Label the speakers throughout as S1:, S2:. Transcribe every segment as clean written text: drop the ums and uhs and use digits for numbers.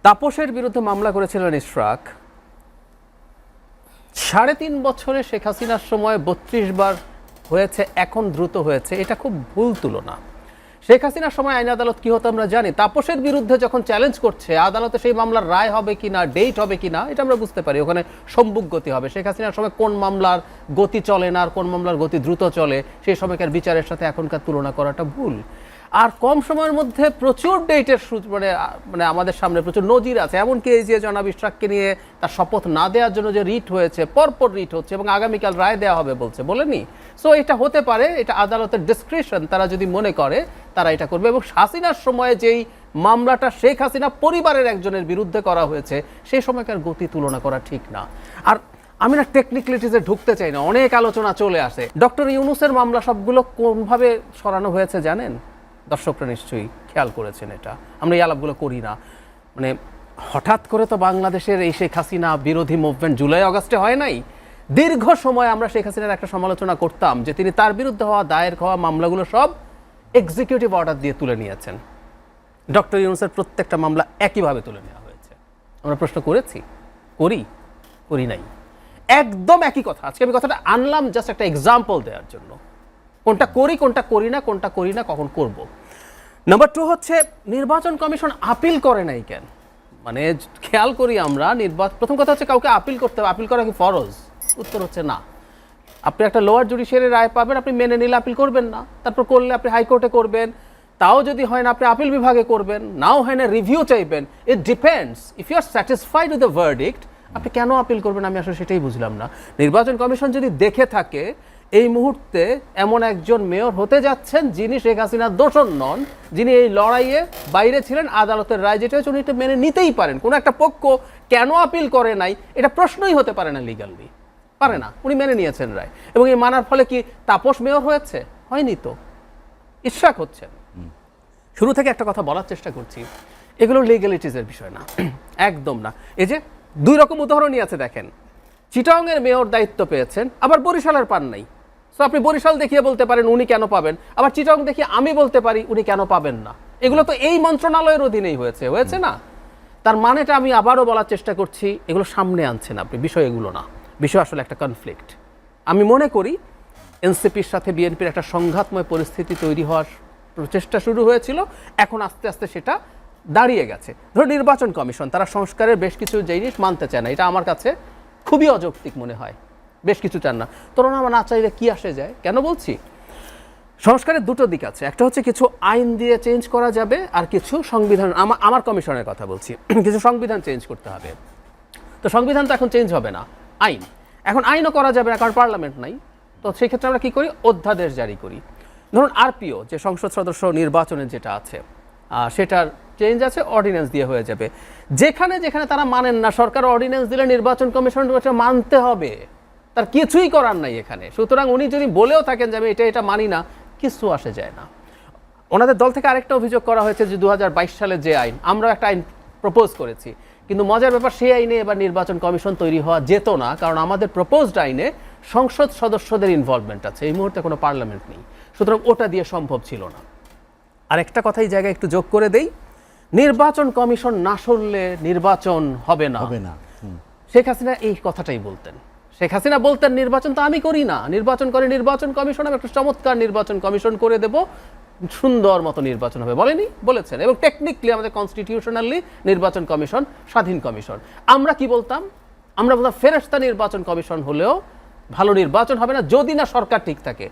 S1: তাপসের বিরুদ্ধে মামলা করেছিলেন ইশরাক। ৩.৫ বছরে শেখ হাসিনার সময় ৩২ বার হয়েছে, এখন দ্রুত হয়েছে, এটা খুব ভুল তুলনা। শেখ হাসিনার সময় আইন আদালত কি হতো আমরা জানি। তাপসের বিরুদ্ধে যখন চ্যালেঞ্জ করছে আদালতে, সেই মামলার রায় হবে কিনা, ডেট হবে কিনা, এটা আমরা বুঝতে পারি। ওখানে সম্মুখ গতি হবে। শেখ হাসিনার সময় কোন মামলার গতি চলে না আর কোন মামলার গতি দ্রুত চলে, সেই সময়কার বিচারের সাথে এখনকার তুলনা করাটা ভুল। আর কম সময়ের মধ্যে প্রচুর ডেটের মানে আমাদের সামনে প্রচুর নজির আছে। এমনকি এই যে জনাব ইশরাককে নিয়ে তার শপথ না দেওয়ার জন্য যে রিট হয়েছে, পরপর রিট হচ্ছে এবং আগামীকাল রায় দেওয়া হবে বলেনি। সো এটা হতে পারে, এটা আদালতের ডিসক্রিপশন, তারা যদি মনে করে তারা এটা করবে। এবং হাসিনার সময়ে যেই মামলাটা শেখ হাসিনা পরিবারের একজনের বিরুদ্ধে করা হয়েছে, সেই সময়কার গতি তুলনা করা ঠিক না। আর আমি না টেকনিক্যালিটিসে ঢুকতে চাই না, অনেক আলোচনা চলে আসে। ডক্টর ইউনূসের মামলা সবগুলো কোনভাবে সরানো হয়েছে জানেন? দর্শকরা নিশ্চয়ই খেয়াল করেছেন এটা। আমরা এই আলাপগুলো করি না, মানে হঠাৎ করে তো বাংলাদেশের এই শেখ হাসিনা বিরোধী মুভমেন্ট জুলাই আগস্টে হয় নাই। দীর্ঘ সময় আমরা শেখ হাসিনার একটা সমালোচনা করতাম যে তিনি তার বিরুদ্ধে দায়ের হওয়া মামলাগুলো সব এক্সিকিউটিভ অর্ডার দিয়ে তুলে নিয়েছেন। ডক্টর ইউনূসের প্রত্যেকটা মামলা একইভাবে তুলে নেওয়া হয়েছে। আমরা প্রশ্ন করি নাই, একদম একই কথা। আজকে আমি কথাটা আনলাম জাস্ট একটা এক্সাম্পল দেওয়ার জন্য, কোনটা করি কোনটা করি না, কখন করব। নাম্বার 2 হচ্ছে নির্বাচন কমিশন আপিল করে নাই কেন? মানে খেয়াল করি আমরা প্রথম কথা হচ্ছে কাউকে আপিল করতে হবে, আপিল করা কি ফরজ? উত্তর হচ্ছে না। আপনি একটা লোয়ার জুডিশিয়ারি রায় পাবেন, আপনি মেনে নিলে আপিল করবেন না, তারপর করলে আপনি হাইকোর্টে করবেন, তাও যদি হয় না আপনি আপিল বিভাগে করবেন, নাও হয় না রিভিউ চাইবেন। It depends. If you are satisfied with the verdict, আপনি কেন আপিল করবেন? আমি আসলে সেটাই বুঝলাম না। নির্বাচন কমিশন যদি দেখে থাকে এই মুহূর্তে এমন একজন মেয়র হতে যাচ্ছেন যিনি শেখ হাসিনার দোষর নন, যিনি এই লড়াইয়ে বাইরে ছিলেন, আদালতের রায় যেটা হচ্ছে উনি এটা মেনে নিতেই পারেন। কোনো একটা পক্ষ কেন আপিল করে নাই এটা প্রশ্নই হতে পারে না, লিগালি পারে না। উনি মেনে নিয়েছেন রায়, এবং এই মানার ফলে কি তাপস মেয়র হয়েছে? হয়নি তো, ইশরাক হচ্ছেন। শুরু থেকে একটা কথা বলার চেষ্টা করছি, এগুলো লিগ্যালিটিসের বিষয় না, একদম না। এই যে 2 রকম উদাহরণই আছে দেখেন। চিটাগংয়ের মেয়র দায়িত্ব পেয়েছেন, আবার বরিশালের পান নাই। সো আপনি বরিশাল দেখিয়ে বলতে পারেন উনি কেন পাবেন, আবার চিটাগং দেখিয়ে আমি বলতে পারি উনি কেন পাবেন না। এগুলো তো এই মন্ত্রণালয়ের অধীনেই হয়েছে না? তার মানেটা আমি আবারও বলার চেষ্টা করছি, এগুলো সামনে আনছেন আপনি, বিষয় এগুলো না। বিষয় আসলে একটা কনফ্লিক্ট। আমি মনে করি এনসিপির সাথে বিএনপির একটা সংঘাতময় পরিস্থিতি তৈরি হওয়ার প্রচেষ্টা শুরু হয়েছিল, এখন আস্তে আস্তে সেটা দাঁড়িয়ে গেছে। ধরো নির্বাচন কমিশন, তারা সংস্কারের বেশ কিছু জিনিস মানতে চায় না, এটা আমার কাছে খুবই অযৌক্তিক মনে হয়। বেশ কিছু চান না, তোরা না চাইলে কি আসে যায়? কেন বলছি? সংস্কারের 2টো দিক আছে। একটা হচ্ছে কিছু আইন দিয়ে চেঞ্জ করা যাবে, আর কিছু সংবিধান, আমার কমিশনের কথা বলছি, কিছু সংবিধান চেঞ্জ করতে হবে। তো সংবিধান তো এখন চেঞ্জ হবে না, আইন। এখন আইনও করা যাবে না কারণ পার্লামেন্ট নাই। তো সেই ক্ষেত্রে আমরা কি করি? অধ্যাদেশ জারি করি। ধরুন আরপিও, যে সংসদ সদস্য নির্বাচনের যেটা আছে, সেটার চেঞ্জ আছে, অর্ডিন্যান্স দিয়ে হয়ে যাবে। যেখানে যেখানে তারা মানেন না, সরকার অর্ডিন্যান্স দিলে নির্বাচন কমিশন মানতে হবে, তার কিছুই করার নাই এখানে। সুতরাং উনি যদি বলেও থাকেন যে আমি এটা মানি না, কিছু আসে যায় না। ওনাদের দল থেকে আরেকটা অভিযোগ করা হয়েছে যে 2022 সালে যে আইন, আমরা একটা আইন প্রপোজ করেছি, কিন্তু মজার ব্যাপার সেই আইনে এবার নির্বাচন কমিশন তৈরি হওয়া যেত না, কারণ আমাদের প্রপোজড আইনে সংসদ সদস্যদের ইনভলভমেন্ট আছে, এই মুহূর্তে কোনো পার্লামেন্ট নেই, সুতরাং ওটা দিয়ে সম্ভব ছিল না। আর একটা কথা এই জায়গায় একটু যোগ করে দেই, নির্বাচন কমিশন না সরলে নির্বাচন হবে না। শেখ হাসিনা এই কথাটাই বলতেন। শেখ হাসিনা বলতেন নির্বাচন তো আমি করি না, নির্বাচন করে নির্বাচন কমিশন, আমি একটা চমৎকার নির্বাচন কমিশন করে দেব, সুন্দর মতো নির্বাচন হবে, বলেছেন। এবং টেকনিক্যালি আমাদের কনস্টিটিউশনালি নির্বাচন কমিশন স্বাধীন কমিশন। আমরা কি বলতাম? আমরা বলতাম ফেরেশতা নির্বাচন কমিশন হলেও ভালো নির্বাচন হবে না যদি না সরকার ঠিক থাকে।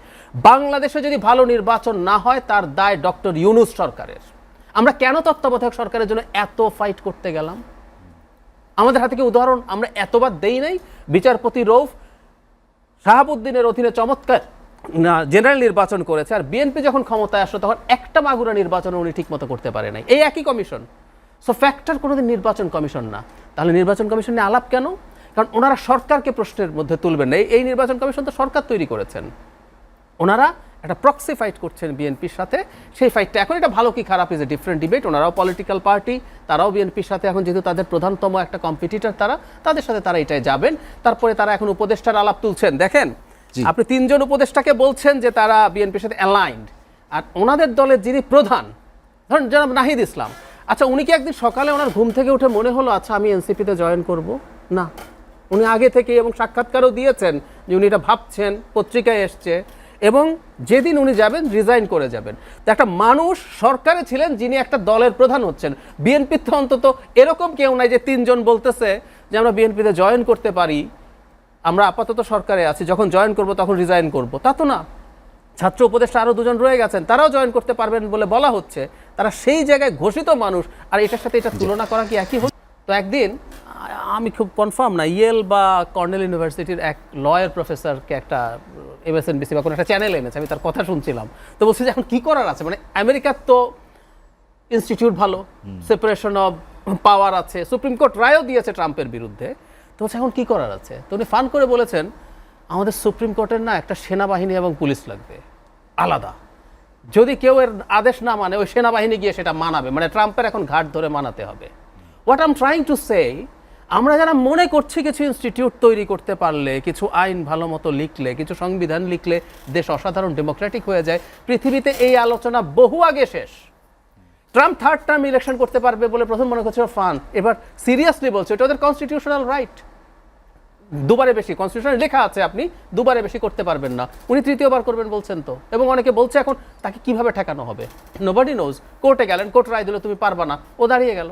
S1: বাংলাদেশে যদি ভালো নির্বাচন না হয় তার দায় ডক্টর ইউনূস সরকারের। আমরা কেন তত্ত্বাবধায়ক সরকারের জন্য এত ফাইট করতে গেলাম? আমাদের হাতে কি উদাহরণ আমরা এতবার দেই নাই? বিচারপতি রৌফ শাহাবুদ্দিনের অধীনে চমৎকার জেনারেল নির্বাচন করেছে, আর বিএনপি যখন ক্ষমতায় আসলো তখন একটা মাগুরা নির্বাচন উনি ঠিক মতো করতে পারে নাই, এই একই কমিশন। সো ফ্যাক্টর কোনোদিন নির্বাচন কমিশন না। তাহলে নির্বাচন কমিশন নিয়ে আলাপ কেন? কারণ ওনারা সরকারকে প্রশ্নের মধ্যে তুলবেন না। এই নির্বাচন কমিশন তো সরকার তৈরি করেছেন, ওনারা একটা প্রক্সি ফাইট করছেন বিএনপির সাথে। সেই ফাইটটা এখন এটা ভালো কি খারাপ ইজ এ ডিফারেন্ট ডিবেট। ওনারাও পলিটিক্যাল পার্টি, তারাও বিএনপির সাথে এখন যেহেতু তাদের প্রধানতম একটা কম্পিটিটর, তাদের সাথে তারা এটাই যাবেন। তারপরে তারা এখন উপদেষ্টার আলাপ তুলছেন। দেখেন আপনি 3 জন উপদেষ্টাকে বলছেন যে তারা বিএনপির সাথে অ্যালাইন্ড, আর ওনাদের দলের যিনি প্রধান, ধরুন জনাব নাহিদ ইসলাম, আচ্ছা উনি কি একদিন সকালে ওনার ঘুম থেকে উঠে মনে হলো আচ্ছা আমি এনসিপিতে জয়েন করব? না, উনি আগে থেকে এবং সাক্ষাৎকারও দিয়েছেন যে উনি এটা ভাবছেন, পত্রিকায় এসছে, এবং যেদিন উনি যাবেন রিজাইন করে যাবেন। তো একটা মানুষ সরকারে ছিলেন যিনি একটা দলের প্রধান হচ্ছেন। বিএনপির তো অন্তত এরকম কেউ নাই যে 3 জন বলতেছে যে আমরা বিএনপিতে জয়েন করতে পারি, আমরা আপাতত সরকারে আছি, যখন জয়েন করব তখন রিজাইন করব, তা তো না। ছাত্র উপদেষ্টা আরও 2 জন রয়ে গেছেন, তারাও জয়েন করতে পারবেন বলে বলা হচ্ছে। তারা সেই জায়গায় ঘোষিত মানুষ, আর এটার সাথে এটা তুলনা করা কি একই হচ্ছে? তো একদিন আমি খুব কনফার্ম না, ইয়েল বা কর্নেল ইউনিভার্সিটির এক লয়ার প্রফেসরকে একটা MSNBC বা কোনো একটা চ্যানেল এনেছে, আমি তার কথা শুনছিলাম। তো বলছি যে এখন কী করার আছে, মানে আমেরিকার তো ইনস্টিটিউট ভালো, সেপারেশন অফ পাওয়ার আছে, সুপ্রিম কোর্ট রায়ও দিয়েছে ট্রাম্পের বিরুদ্ধে, তো বলছে এখন কী করার আছে? তো উনি ফান করে বলেছেন আমাদের সুপ্রিম কোর্টের না একটা সেনাবাহিনী এবং পুলিশ লাগবে আলাদা, যদি কেউ এর আদেশ না মানে ওই সেনাবাহিনী গিয়ে সেটা মানাবে, মানে ট্রাম্পের এখন ঘাট ধরে মানাতে হবে। What I am trying to say, আমরা যারা মনে করছি কিছু ইনস্টিটিউট তৈরি করতে পারলে, কিছু আইন ভালো মতো লিখলে, কিছু সংবিধান লিখলে দেশ অসাধারণ ডেমোক্রেটিক হয়ে যায়, পৃথিবীতে এই আলোচনা বহু আগে শেষ। ট্রাম্প 3rd টার্ম ইলেকশন করতে পারবে বলে প্রথম মনে করছিল ফান, এবার সিরিয়াসলি বলছে এটা ওদের কনস্টিটিউশনাল রাইট। 2বারে বেশি কনস্টিটিউশনে লেখা আছে আপনি 2বারে বেশি করতে পারবেন না, উনি 3য় বার করবেন বলছেন তো। এবং অনেকে বলছে এখন তাকে কিভাবে ঠেকানো হবে, নোবডি নোজ। কোর্টে গেলেন, কোর্ট রায় দিল তুমি পারবা না, ও দাঁড়িয়ে গেল।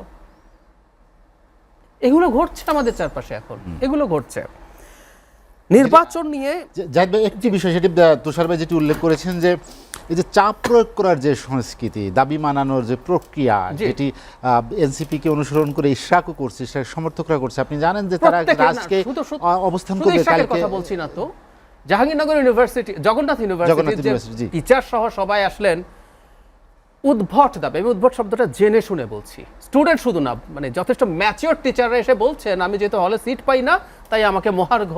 S1: এগুলো ঘটছে আমাদের চারপাশে এখন, এগুলো ঘটছে। নির্বাচন নিয়ে
S2: জাহিদ ভাই একটি বিষয়, সেটি তুষার ভাই যেটি উল্লেখ করেছেন যে এই যে চাপ প্রয়োগ করার যে সংস্কৃতি, দাবি মানানোর যে প্রক্রিয়া, যেটি এনসিপিকে অনুসরণ করে ইশরাকও করছে, ইশরাক সমর্থকরা করছে, আপনি জানেন যে তারা আজকে অবস্থান করবে। কালকে
S1: কথা বলছি না তো, Jahangirnagar university, Jagannath university teacher সহ সবাই আসলেন, উদ্ভট দাবি, আমি উদ্ভট শব্দটা জেনে শুনে বলছি, স্টুডেন্ট শুধু না, মানে যথেষ্ট ম্যাচিওর টিচাররা এসে বলছেন আমি যেহেতু হলে সিট পাই না তাই আমাকে মহার্ঘ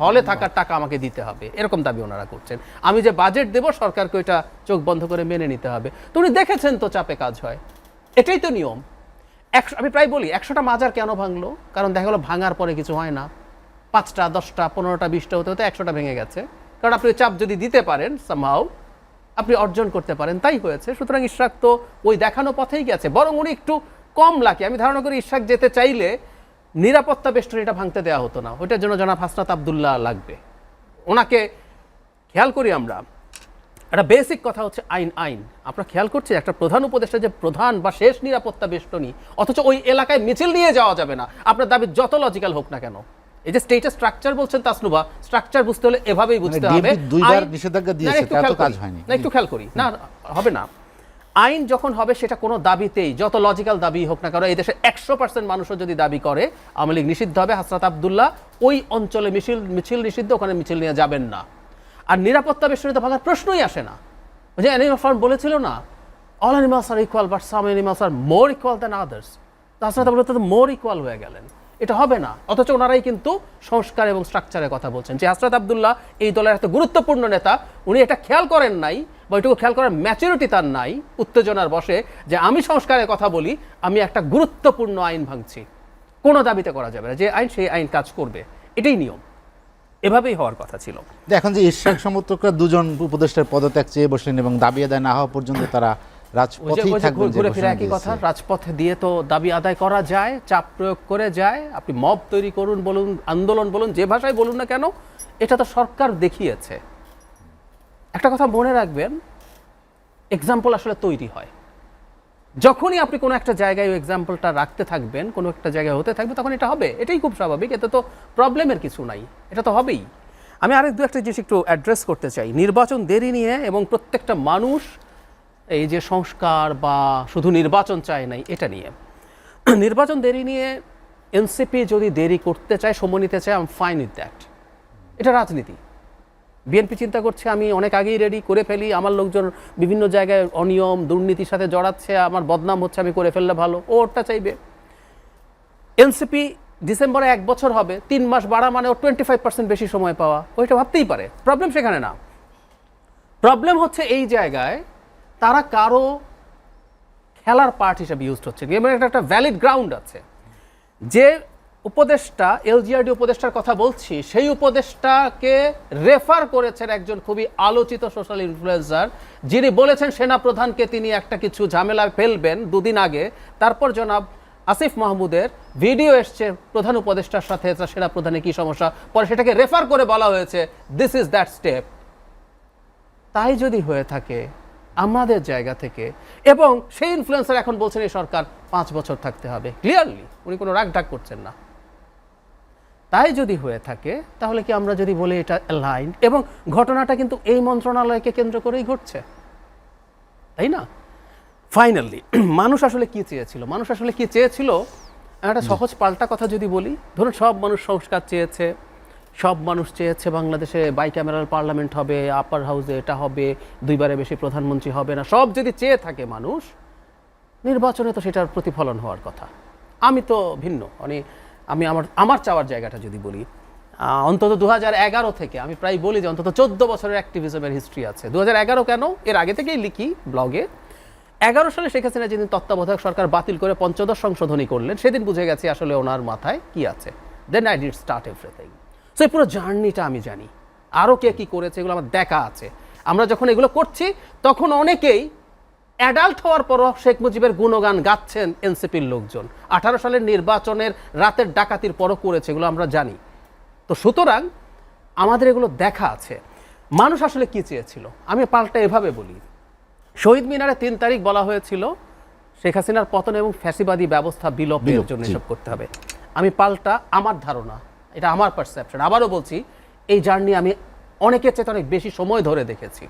S1: হলে থাকার টাকা আমাকে দিতে হবে, এরকম দাবি ওনারা করছেন। আমি যে বাজেট দেব সরকারকে ওইটা চোখ বন্ধ করে মেনে নিতে হবে। তো উনি দেখেছেন তো চাপে কাজ হয়, এটাই তো নিয়ম। আমি প্রায় বলি 100টা মাজার কেন ভাঙলো, কারণ দেখা গেলো ভাঙার পরে কিছু হয় না, 5টা 10টা 15টা 20টা হতে হতে 100টা ভেঙে গেছে, কারণ আপনি চাপ যদি দিতে পারেন সামহাউ আপনি অর্জন করতে পারেন, তাই হয়েছে। সুতরাং ইশরাক তো ওই দেখানো পথেই গেছে, বরং উনি একটু কম লাকি। আমি ধারণা করি ইশরাক যেতে চাইলে নিরাপত্তা বেষ্টনীটা ভাঙতে দেওয়া হতো না, ওইটার জন্য জনাব হাসনাত আবদুল্লাহ লাগবে। ওনাকে খেয়াল করি আমরা, একটা বেসিক কথা হচ্ছে আইন। আমরা খেয়াল করছি একটা প্রধান উপদেষ্টা যে প্রধান বা শেষ নিরাপত্তা বেষ্টনী, অথচ ওই এলাকায় মিছিল নিয়ে যাওয়া যাবে না, আপনার দাবি যত লজিক্যাল হোক না কেন। এই যে স্টেটের স্ট্রাকচার বলছেন তাসনুভা, স্ট্রাকচার বুঝতে হলে এভাবেই বুঝতে হবে।
S2: 2বার নিষেধাজ্ঞা দিয়েছে, তাতে কাজ হয়নি।
S1: না একটু খেয়াল করি, না হবে না। আইন যখন হবে সেটা কোনো দাবিতেই, যত লজিক্যাল দাবি হোক না কারণ এই দেশে 100% মানুষও যদি দাবি করে আওয়ামী লীগ নিষিদ্ধ হবে, হাসনাত আবদুল্লাহ ওই অঞ্চলে মিছিল নিষিদ্ধ, ওখানে মিছিল নিয়ে যাবেন না। আর নিরাপত্তা বেষ্টনী তো ভাঙার প্রশ্নই আসে না। যে অ্যানিমাল ফার্ম বলেছিল না, all animals are equal but some animals are more equal than others, Hasnat Abdullah তো মোর ইকুয়াল হয়ে গেলেন, এটা হবে না। অথচ ওনারাই কিন্তু সংস্কার এবং স্ট্রাকচারের কথা বলছেন। যে হাসনাত আবদুল্লাহ এই দলের এত গুরুত্বপূর্ণ নেতা, উনি এটা খেয়াল করেন নাই, বা ওইটুকু খেয়াল করার ম্যাচুরিটি তার নাই, উত্তেজনার বসে যে আমি সংস্কারের কথা বলি, আমি একটা গুরুত্বপূর্ণ আইন ভাঙছি, কোনো দাবিতে করা যাবে না, যে আইন সেই আইন কাজ করবে, এটাই নিয়ম, এভাবেই হওয়ার কথা ছিল।
S2: এখন যে ইশরাক সমর্থকরা 2 জন উপদেষ্টার পদত্যাগ চেয়ে বসলেন এবং দাবি আদায় না হওয়া পর্যন্ত তারা রাজপথেই থাকবেন,
S1: ঘুরে ফিরে একই কথা, রাজপথে দিয়ে তো দাবি আদায় করা যায়, চাপ প্রয়োগ করে যায়। আপনি মব তৈরি করুন বলুন, আন্দোলন বলুন, যে ভাষায় বলুন না কেন, এটা তো সরকার দেখিয়েছে। একটা কথা মনে রাখবেন, এক্সাম্পল আসলে তৈরি হয় যখনই আপনি কোনো একটা জায়গায় ওই এক্সাম্পলটা রাখতে থাকবেন, কোনো একটা জায়গায় হতে থাকবে, তখন এটা হবে, এটাই খুব স্বাভাবিক, এতে তো প্রবলেমের কিছু নাই, এটা তো হবেই। আমি আরেক দু একটা জিনিস একটু অ্যাড্রেস করতে চাই নির্বাচন দেরি নিয়ে, এবং প্রত্যেকটা মানুষ এই যে সংস্কার বা শুধু নির্বাচন চায় নাই এটা নিয়ে। নির্বাচন দেরি নিয়ে এনসিপি যদি দেরি করতে চায়, সময় নিতে চায়, I am fine with that, এটা রাজনীতি। বিএনপি চিন্তা করছে আমি অনেক আগেই রেডি করে ফেলি, আমার লোকজন বিভিন্ন জায়গায় অনিয়ম দুর্নীতির সাথে জড়াচ্ছে, আমার বদনাম হচ্ছে, আমি করে ফেললে ভালো, ও ওরটা চাইবে। এনসিপি ডিসেম্বরে 1 বছর হবে, 3 মাস বাড়া মানে ও 25% বেশি সময় পাওয়া, ওইটা ভাবতেই পারে। প্রবলেম সেখানে না, প্রবলেম হচ্ছে এই জায়গায় তারা কারো খেলার পার্ট হিসেবে ইউজড হচ্ছে। গেমের একটা ভ্যালিড গ্রাউন্ড আছে, যে উপদেষ্টা এলজিআরডি উপদেষ্টার কথা বলছি, সেই উপদেষ্টাকে রেফার করেছেন একজন খুবই আলোচিত সোশ্যাল ইনফ্লুয়েন্সার, যিনি বলেছেন সেনাপ্রধানকে তিনি একটা কিছু ঝামেলায় ফেলবেন দুদিন আগে। তারপর জনাব আসিফ মাহমুদের ভিডিও এসছে প্রধান উপদেষ্টার সাথে সেনাপ্রধানের কি সমস্যা, পরে সেটাকে রেফার করে বলা হয়েছে দিস ইজ দ্যাট স্টেপ। তাই যদি হয়ে থাকে আমাদের জায়গা থেকে, এবং সেই ইনফ্লুয়েন্সার এখন বলছেন এই সরকার 5 বছর থাকতে হবে, ক্লিয়ারলি উনি কোনো রাগ ঢাক করছেন না। তাই যদি হয়ে থাকে তাহলে কি আমরা যদি বলি এটা অ্যালাইন্ড, এবং ঘটনাটা কিন্তু এই মন্ত্রণালয়কে কেন্দ্র করেই ঘটছে, তাই না? ফাইনালি মানুষ আসলে কি চেয়েছিল? মানুষ আসলে কি চেয়েছিল? একটা সহজ পাল্টা কথা যদি বলি, ধরুন সব মানুষ সংস্কার চেয়েছে, সব মানুষ চেয়েছে বাংলাদেশে বাইক্যামেরাল পার্লামেন্ট হবে, আপার হাউসে এটা হবে, 2বারের বেশি প্রধানমন্ত্রী হবে না, সব যদি চেয়ে থাকে মানুষ, নির্বাচনে তো সেটার প্রতিফলন হওয়ার কথা। আমি তো ভিন্ন, মানে আমি আমার চাওয়ার জায়গাটা যদি বলি, অন্তত 2011 থেকে আমি প্রায় বলি যে অন্তত 14 বছরের অ্যাক্টিভিজমের হিস্ট্রি আছে। 2011 কেন, এর আগে থেকেই লিখি ব্লগে। 11 সালে শেখ হাসিনা যেদিন তত্ত্বাবধায়ক সরকার বাতিল করে 15 সংশোধনী করলেন, সেদিন বুঝে গেছি আসলে ওনার মাথায় কি আছে। Then I did start everything. So এই পুরো জার্নিটা আমি জানি, আরও কে কী করেছে এগুলো আমার দেখা আছে। আমরা যখন এগুলো করছি তখন অনেকেই অ্যাডাল্ট হওয়ার পরও শেখ মুজিবের গুণগান গাচ্ছেন এনসিপির লোকজন। 18 সালের নির্বাচনের রাতের ডাকাতির পরও করেছে, এগুলো আমরা জানি। তো সুতরাং আমাদের এগুলো দেখা আছে। মানুষ আসলে কি চেয়েছিল আমি পাল্টা এভাবে বলি, শহীদ মিনারে 3 তারিখ বলা হয়েছিল শেখ হাসিনার পতন এবং ফ্যাসিবাদী ব্যবস্থা বিলোপের জন্য এসব করতে হবে। আমি পাল্টা আমার ধারণা, এটা আমার পারসেপশন, আবারও বলছি এই জার্নি আমি অনেকের চেয়ে অনেক বেশি সময় ধরে দেখেছি।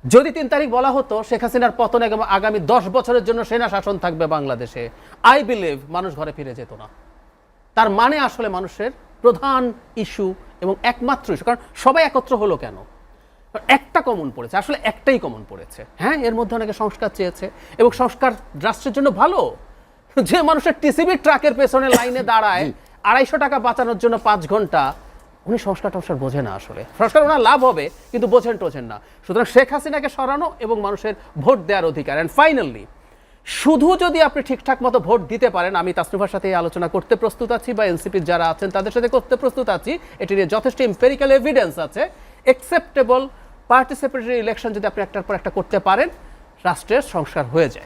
S1: যদি 3 তারিখ বলা হতো শেখ হাসিনার পতন এবং আগামী 10 বছরের জন্য সেনা শাসন থাকবে বাংলাদেশে, আই বিলিভ মানুষ ঘরে ফিরে যেত না। তার মানে আসলে মানুষের প্রধান ইস্যু এবং একমাত্র ইস্যু, কারণ সবাই একত্র হলো কেন, একটা কমন পড়েছে, আসলে একটাই কমন পড়েছে। হ্যাঁ, এর মধ্যে অনেকে সংস্কার চেয়েছে এবং সংস্কার রাষ্ট্রের জন্য ভালো। যে মানুষের টিসিবি ট্রাকের পেছনে লাইনে দাঁড়ায় 250 টাকা বাঁচানোর জন্য 5 ঘন্টা, উনি সংস্কার বোঝে না। আসলে সংস্কার ওনার লাভ হবে কিন্তু বোঝেন না। সুতরাং শেখ হাসিনাকে সরানো এবং মানুষের ভোট দেওয়ার অধিকার। অ্যান্ড ফাইনালি শুধু যদি আপনি ঠিকঠাক মতো ভোট দিতে পারেন, আমি তাসনিফার সাথে এই আলোচনা করতে প্রস্তুত আছি, বা এনসিপির যারা আছেন তাদের সাথে করতে প্রস্তুত আছি, এটি নিয়ে যথেষ্ট এম্পেরিক্যাল এভিডেন্স আছে। অ্যাকসেপ্টেবল পার্টিসিপেটরি ইলেকশন যদি আপনি একটার পর একটা করতে পারেন, রাষ্ট্রের সংস্কার হয়ে যায়।